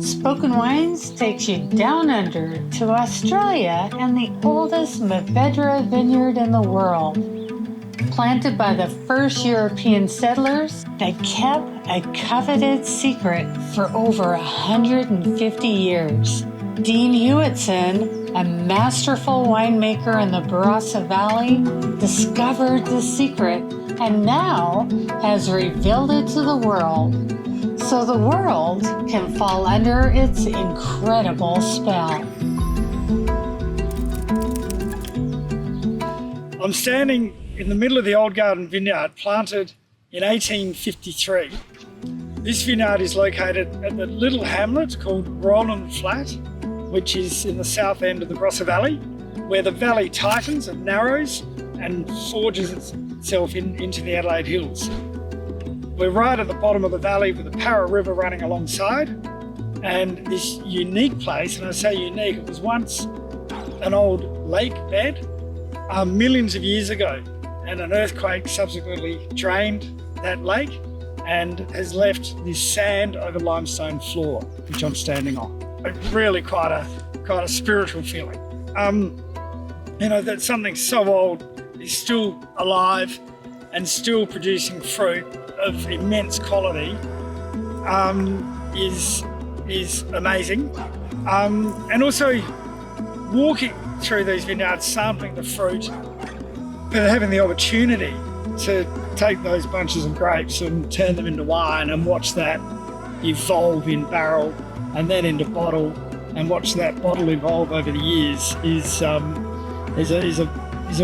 Spoken Wines takes you down under to Australia and the oldest Mourvèdre vineyard in the world. Planted by the first European settlers that kept a coveted secret for over 150 years. Dean Hewitson, a masterful winemaker in the Barossa Valley, discovered the secret and now has revealed it to the world, so the world can fall under its incredible spell. I'm standing in the middle of the Old Garden Vineyard, planted in 1853. This vineyard is located at the little hamlet called Roland Flat, which is in the south end of the Barossa Valley, where the valley tightens and narrows and forges itself into the Adelaide Hills. We're right at the bottom of the valley with the Para River running alongside, and this unique place, and I say unique, it was once an old lake bed millions of years ago, and an earthquake subsequently drained that lake and has left this sand over limestone floor, which I'm standing on. Really quite a spiritual feeling. That something so old is still alive and still producing fruit of immense quality is amazing. And also walking through these vineyards, sampling the fruit, but having the opportunity to take those bunches of grapes and turn them into wine and watch that evolve in barrel and then into bottle, and watch that bottle evolve over the years is a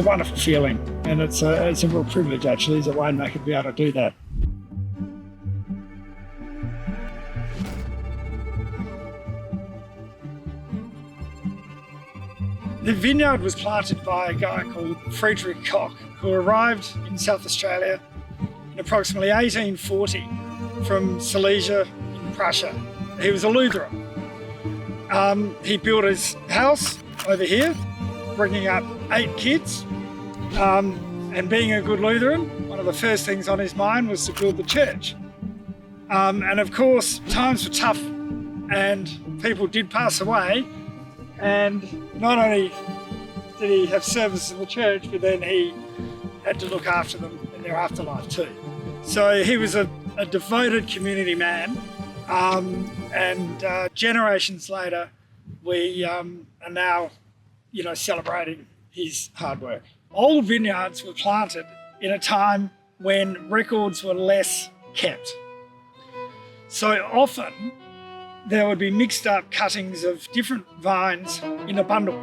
wonderful feeling, and it's a real privilege actually as a winemaker to be able to do that. The vineyard was planted by a guy called Friedrich Koch, who arrived in South Australia in approximately 1840 from Silesia in Prussia. He was a Lutheran. He built his house over here, bringing up 8 kids, and being a good Lutheran, one of the first things on his mind was to build the church. And of course, times were tough and people did pass away, and not only did he have service in the church, but then he had to look after them in their afterlife too. So he was a devoted community man, and generations later, we are now, celebrating his hard work. Old vineyards were planted in a time when records were less kept. So often, there would be mixed up cuttings of different vines in a bundle.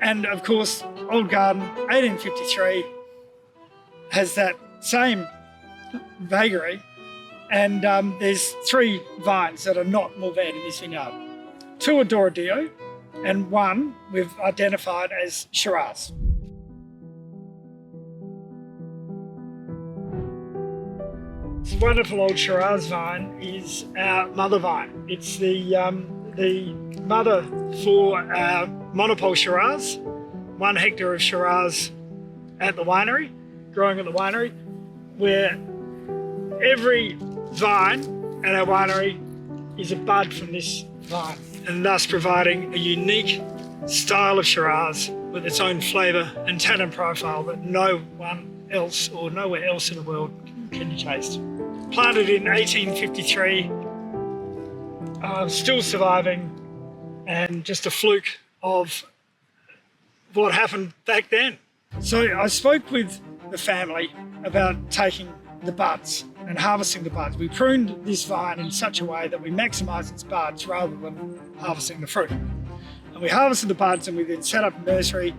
And of course, Old Garden 1853 has that same vagary, and there's 3 vines that are not Mourvèdre in this vineyard. 2 are Doradillo, and 1 we've identified as Shiraz. This wonderful old Shiraz vine is our mother vine. It's the mother for our Monopole Shiraz, 1 hectare of Shiraz at the winery, growing at the winery, where every vine at our winery is a bud from this vine, and thus providing a unique style of Shiraz with its own flavour and tannin profile that no one else or nowhere else in the world can taste. Planted in 1853, still surviving, and just a fluke of what happened back then. So I spoke with the family about taking the buds and harvesting the buds. We pruned this vine in such a way that we maximise its buds rather than harvesting the fruit. And we harvested the buds, and we then set up a nursery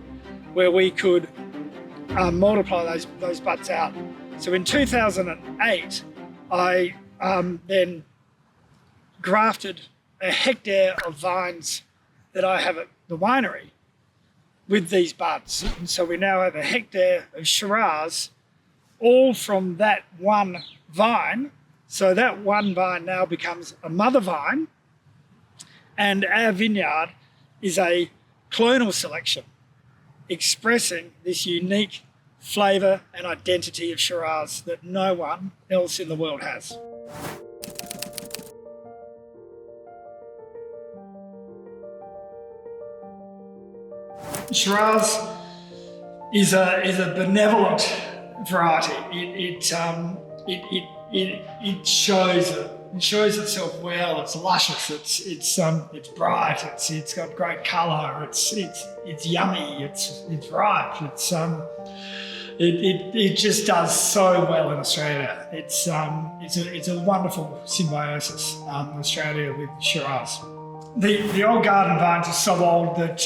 where we could multiply those buds out. So in 2008, I then grafted a hectare of vines that I have at the winery with these buds. And so we now have a hectare of Shiraz, all from that one vine. So that one vine now becomes a mother vine, and our vineyard is a clonal selection expressing this unique flavour and identity of Shiraz that no one else in the world has. Shiraz is a benevolent variety. It shows itself well. It's luscious. It's bright. It's got great colour. It's yummy. It's ripe. It just does so well in Australia. It's a wonderful symbiosis in Australia with Shiraz. The Old Garden vines are so old that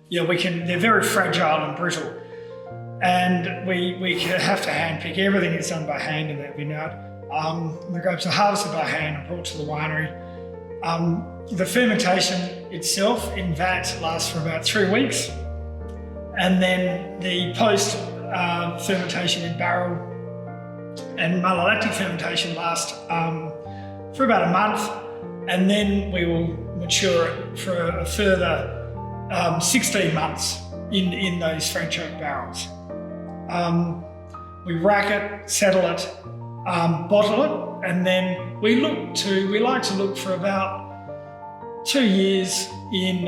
they're very fragile and brittle, and we have to hand pick. Everything is done by hand in that vineyard. The grapes are harvested by hand and brought to the winery. The fermentation itself in vat lasts for about 3 weeks, and then the post fermentation in barrel and malolactic fermentation lasts for about a month, and then we will mature it for a further 16 months in those French oak barrels. We rack it, settle it, bottle it, and then we like to look for about 2 years in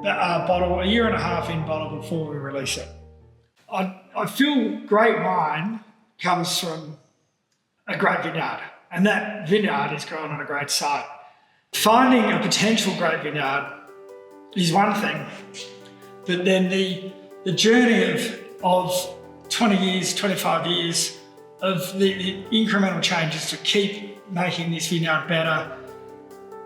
bottle, a year and a half in bottle before we release it. I feel great wine comes from a great vineyard, and that vineyard is grown on a great site. Finding a potential great vineyard is one thing, but then the journey of 20 years, 25 years of the incremental changes to keep making this vineyard better,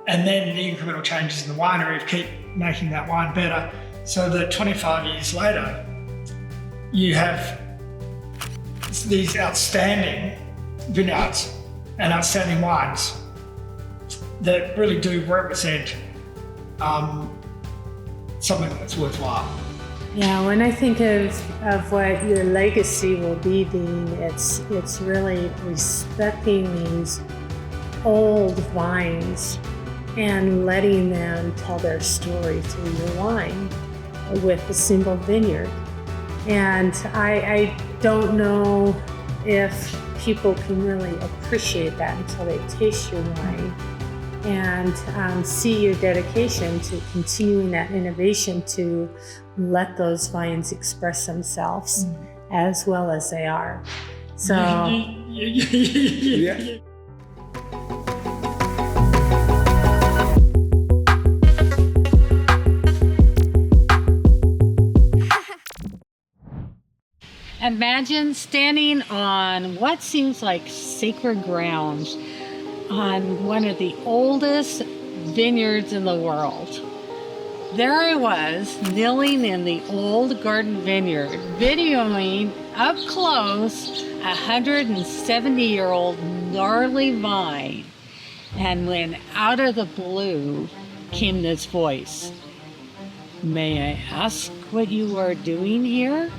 and then the incremental changes in the winery of keep making that wine better, so that 25 years later you have these outstanding vineyards and outstanding wines that really do represent something that's worthwhile. Yeah, when I think of what your legacy will be, Dean, it's really respecting these old vines and letting them tell their story through your wine with a single vineyard. And I don't know if people can really appreciate that until they taste your wine and see your dedication to continuing that innovation to let those vines express themselves as well as they are. So Yeah. imagine standing on what seems like sacred ground on one of the oldest vineyards in the world. There I was, kneeling in the Old Garden Vineyard, videoing up close a 170-year-old gnarly vine. And when out of the blue came this voice, "May I ask what you are doing here?"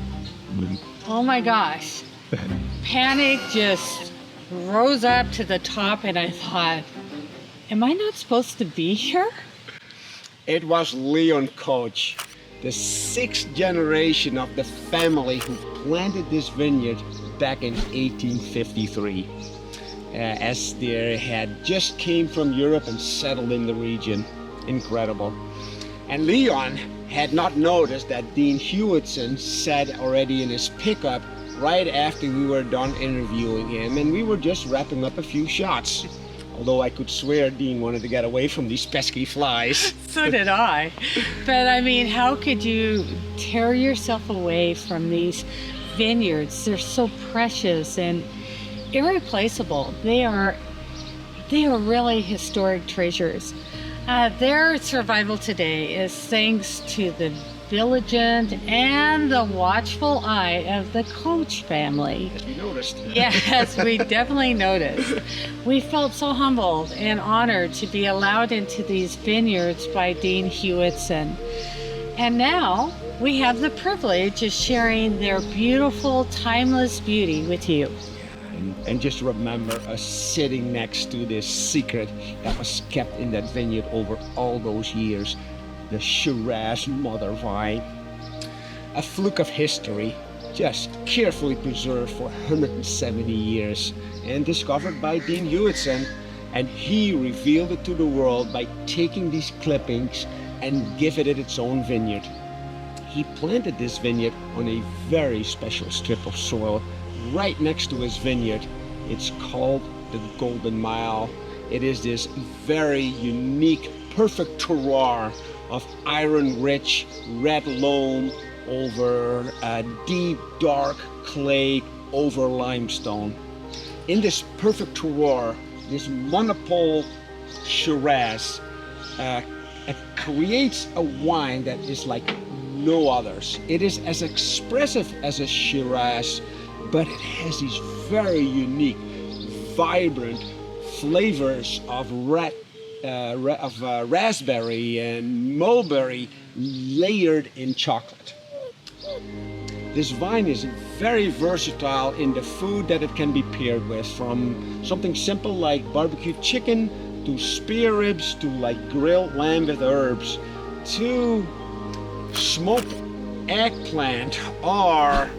Oh my gosh. Panic just rose up to the top, and I thought, am I not supposed to be here? It was Leon Koch, the sixth generation of the family who planted this vineyard back in 1853, as they had just came from Europe and settled in the region. Incredible. And Leon had not noticed that Dean Hewitson sat already in his pickup right after we were done interviewing him, and we were just wrapping up a few shots. Although I could swear Dean wanted to get away from these pesky flies. So did I. But I mean, how could you tear yourself away from these vineyards? They're so precious and irreplaceable. They are really historic treasures. Their survival today is thanks to the diligent and the watchful eye of the Koch family. As we noticed. Yes, we definitely noticed. We felt so humbled and honored to be allowed into these vineyards by Dean Hewitson. And now we have the privilege of sharing their beautiful, timeless beauty with you. And just remember us sitting next to this secret that was kept in that vineyard over all those years, the Shiraz mother vine. A fluke of history, just carefully preserved for 170 years and discovered by Dean Hewitson, and he revealed it to the world by taking these clippings and giving it its own vineyard. he planted this vineyard on a very special strip of soil right next to his vineyard. It's called the Golden Mile. It is this very unique, perfect terroir of iron-rich red loam over a deep, dark clay over limestone. In this perfect terroir, this Monopole Shiraz creates a wine that is like no others. It is as expressive as a Shiraz, but it has these very unique, vibrant flavors of raspberry and mulberry layered in chocolate. This wine is very versatile in the food that it can be paired with, from something simple like barbecued chicken to spare ribs to like grilled lamb with herbs to smoked eggplant or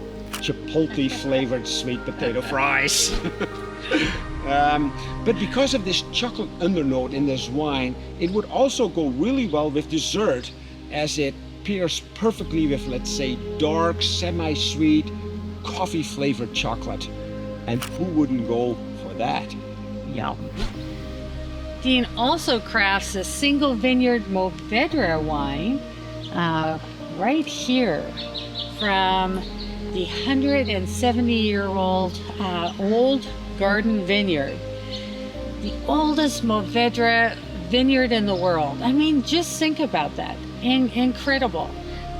chipotle flavored sweet potato fries. But because of this chocolate undernote in this wine, it would also go really well with dessert, as it pairs perfectly with, let's say, dark, semi-sweet, coffee-flavored chocolate. And who wouldn't go for that? Yum. Dean also crafts a single vineyard Mourvèdre wine right here from the 170-year-old Old Garden Vineyard, the oldest Mourvèdre vineyard in the world. I mean, just think about that. Incredible.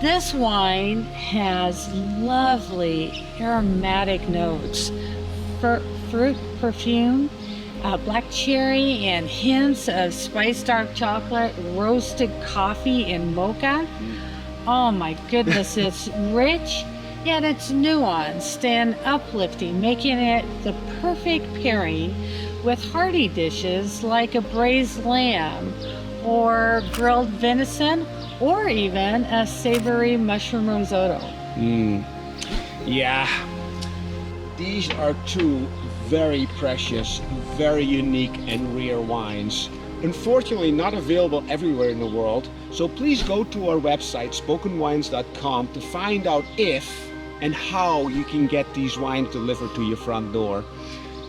This wine has lovely aromatic notes, fruit perfume, black cherry, and hints of spiced dark chocolate, roasted coffee, and mocha. Oh my goodness, it's rich, yet it's nuanced and uplifting, making it the perfect pairing with hearty dishes like a braised lamb or grilled venison, or even a savory mushroom risotto. Yeah, these are two very precious, very unique and rare wines. Unfortunately not available everywhere in the world, so please go to our website spokenwines.com to find out if and how you can get these wines delivered to your front door.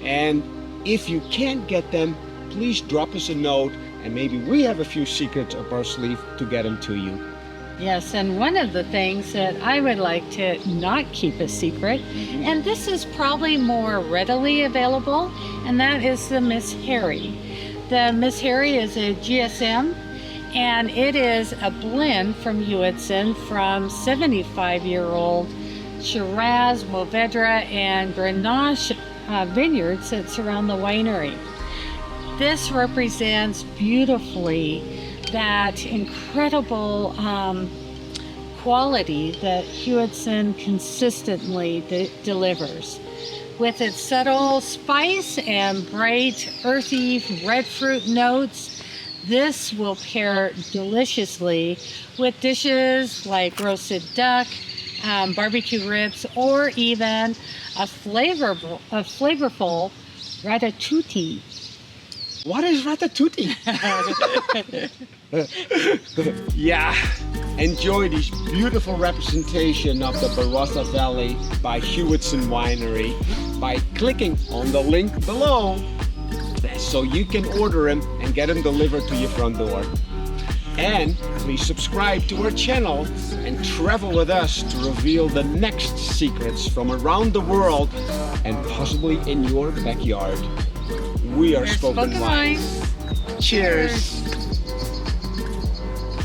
And if you can't get them, please drop us a note, and maybe we have a few secrets up our sleeve to get them to you. Yes, and one of the things that I would like to not keep a secret, and this is probably more readily available, and that is the Miss Harry. The Miss Harry is a GSM, and it is a blend from Hewitson from 75-year-old Shiraz, Mourvèdre, and Grenache vineyards that surround the winery. This represents beautifully that incredible quality that Hewitson consistently delivers. With its subtle spice and bright, earthy red fruit notes, this will pair deliciously with dishes like roasted duck, barbecue ribs, or even a flavorful ratatouille. What is ratatouille? Yeah, enjoy this beautiful representation of the Barossa Valley by Hewitson Winery by clicking on the link below so you can order them and get them delivered to your front door. And please subscribe to our channel and travel with us to reveal the next secrets from around the world and possibly in your backyard. We are Spoken Wines. Cheers.